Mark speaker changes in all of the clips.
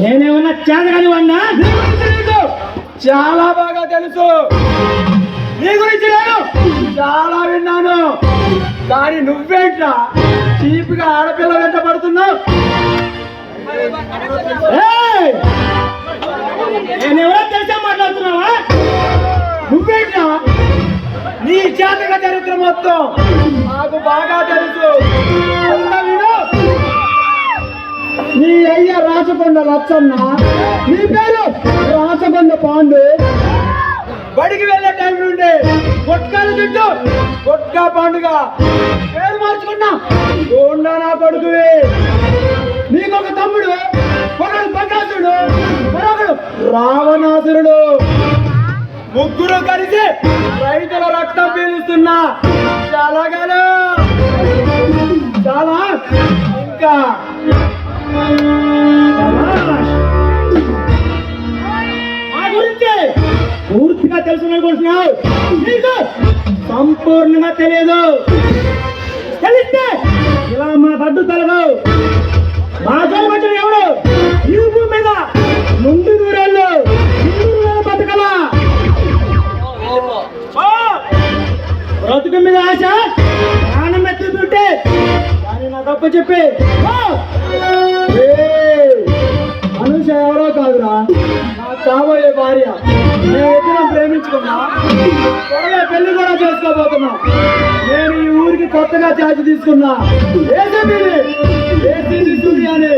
Speaker 1: నేనేమన్నా చేతగాని వాడినా?
Speaker 2: చాలా బాగా తెలుసు. నీ గురించి నేను చాలా విన్నాను. కానీ నువ్వేంట్రా చీప్గా ఆడపిల్ల వెంట పడుతున్నావు?
Speaker 1: నేనెవరో తెలిసే మాట్లాడుతున్నావా?
Speaker 2: నువ్వేంట్రా నీ జాతక చరిత్ర మొత్తం నాకు బాగా తెలుసు. నీ అయ్య రాచకొండ లచ్చన్న, నీ పేరు రాచకొండ పాండు. బడికి వెళ్ళే టైం నుండి కొట్కాలు తిట్టు కొట్కా పాండుగా పేరు మార్చుకున్నా గోండా నా కొడుకువి. నీకొక తమ్ముడు, ఒకడు బకాసుడు, మరొకడు రావణాసురుడు. ముగ్గురు కలిసి రైతుల రక్తం పీలుస్తున్నా చాలా చాలా ఇంకా
Speaker 1: ఆ గురించి పూర్తిగా తెలుసుకుంటున్నావు. నీకు సంపూర్ణంగా తెలియదు. తెలిస్తే ఇలా మా గడ్డు తలగవు. మా జన్మచం ఎవడు ఈ భూమి మీద ముందు దూరాల్లో బతకలా. బ్రతుకు మీద ఆశ ప్రాణం ఎత్తుతుంటే దాన్ని నా తప్పు చెప్పి
Speaker 2: అనుష ఎవరో కాదురా, నాకు కాబోయే భార్య. నేను ఇద్దరం ప్రేమించుకున్నా, త్వరలో పెళ్లి కూడా చేసుకోబోతున్నా. నేను ఈ ఊరికి కొత్తగా ఛార్జ్ తీసుకున్నా. ఏసీబీ సూర్య అని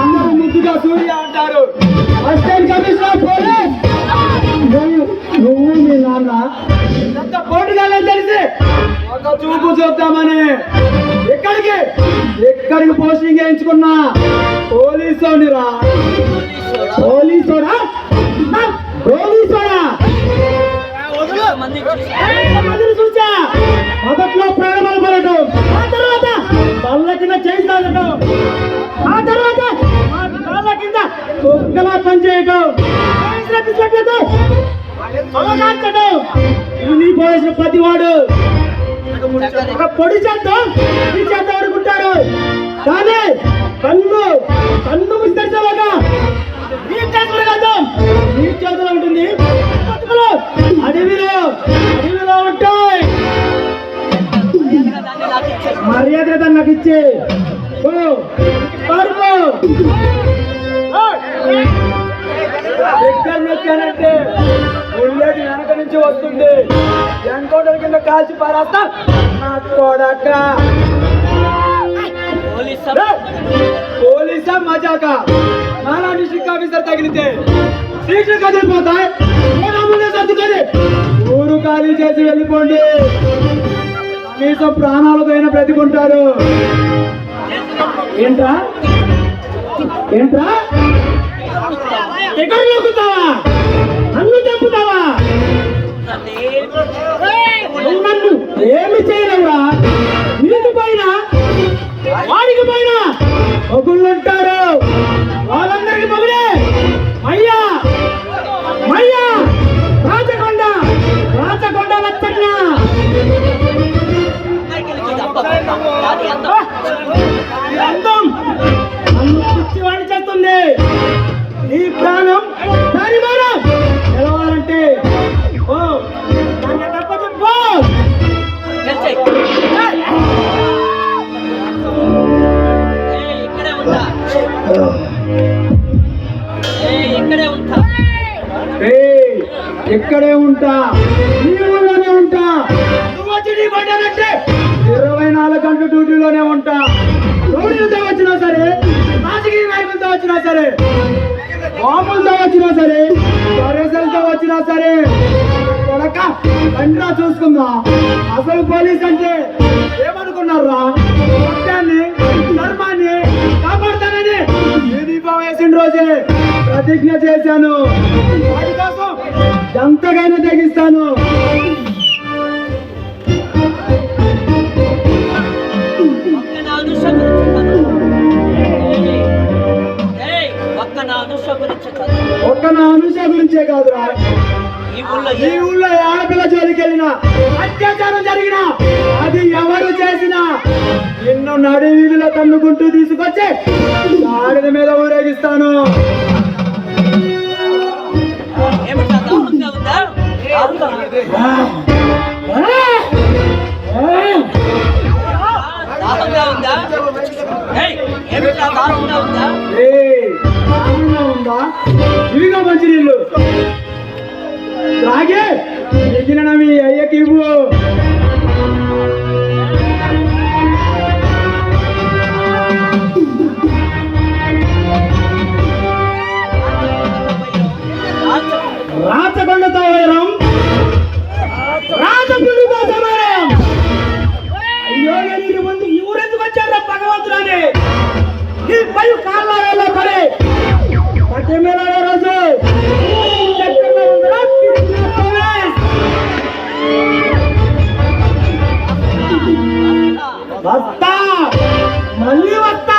Speaker 2: అందరూ ముద్దుగా సూర్య అంటారు. Assistant commissioner police. నువ్వు మీ నాన్న ఎంత పోటీగాలని తెలిసి ఒక చూపు చూద్దామని ఎక్కడికి పోస్టింగ్ వేయించుకున్నా. పోలీసోనిరా.
Speaker 1: పోలీసోడా చూసా. మొదట్లో ప్రాణాలు పడటం, ఆ తర్వాత బల్ల కింద చేసి తాగటం, ఆ తర్వాత బల్ల కింద కుక్కలా పనిచేయటం, నీ పోలీసులు ప్రతివాడు ఒక పొడి చేద్దాం ఈ చేద్దాం అనుకుంటారు. కానీ కన్ను ముస్తేలాగా నీ చేతులు కాద్దాం నీ చేతులు ఉంటుంది. అడవిలో ఉంటాయి. మర్యాద నాకు ఇచ్చి
Speaker 2: ఎక్కడంటే ఉల్లేటి వెనక నుంచి వస్తుంది. ఎన్కౌంటర్ కింద కాల్చి పారేస్తా నా కొడక. పోలీసా మజాక? నానా డిస్ట్రిక్ట్ ఆఫీసర్ తగిలితే సీట్లు కదిలిపోతాయి. సర్దుకొని ఊరు ఖాళీ చేసి వెళ్ళిపోండి. కనీసం ప్రాణాలతో అయినా బ్రతికుంటారు.
Speaker 1: ఏంట్రా ఎక్కడ నొక్కుతావా? నన్ను చంపుతావా? నన్ను ఏమి చేయలేవురా. నీకు పైన వాడికి పైన ఒకళ్ళుంటారు. వాళ్ళందరికీ మగుడే అయ్యా రాచకొండ లచ్చన్న. అందం నన్ను పిచ్చివాడి చేస్తుంది. నీ ప్రాణం దాని మానం గెలవాలంటే దాన్ని తప్ప చెప్పు.
Speaker 2: ఇక్కడే ఉంటా, నీ ఊళ్ళోనే ఉంటా. నువ్వు వచ్చి నీ పడ్డానంటే 24 గంటలు డ్యూటీలోనే ఉంటా. రౌడీలతో వచ్చినా సరే, రాజకీయ నాయకులతో వచ్చినా సరే, బాంబులతో వచ్చినా సరే, వరసలతో వచ్చినా సరే కొడక తండ్రా చూసుకుందా. అసలు పోలీస్ అంటే ఏమనుకున్నారా? సత్యాన్ని ధర్మాన్ని కాపాడుతానని యూనిఫామ్ వేసిన రోజే ప్రతిజ్ఞ చేశాను. వాటి కోసం ఎంతగానో తెగిస్తాను. ఒక్క నా అనుష గురించే కాదురా, ఈ ఊళ్ళో ఆడపిల్ల జోలికి వెళ్ళినా అత్యాచారం జరిగినా అది ఎవరు చేసినా ఎన్నో నడి వీధిలో తన్నుకుంటూ తీసుకొచ్చి గాడిద మీద ఊరేగిస్తాను. ఉందా ఇవిగా మంచి నీళ్ళు తాగే ఎగిన మీ అయ్యకి ఇవ్వు. రాచకొండతో వైరం రాజపులితో సమరం. అయ్యో నేను ముందు ఈ ఊరెందుకు వచ్చారా భగవంతురాని ఈ పై కాళ్ళలో పడే పట్టమేళ రోజు వస్తా మళ్ళీ వస్తా.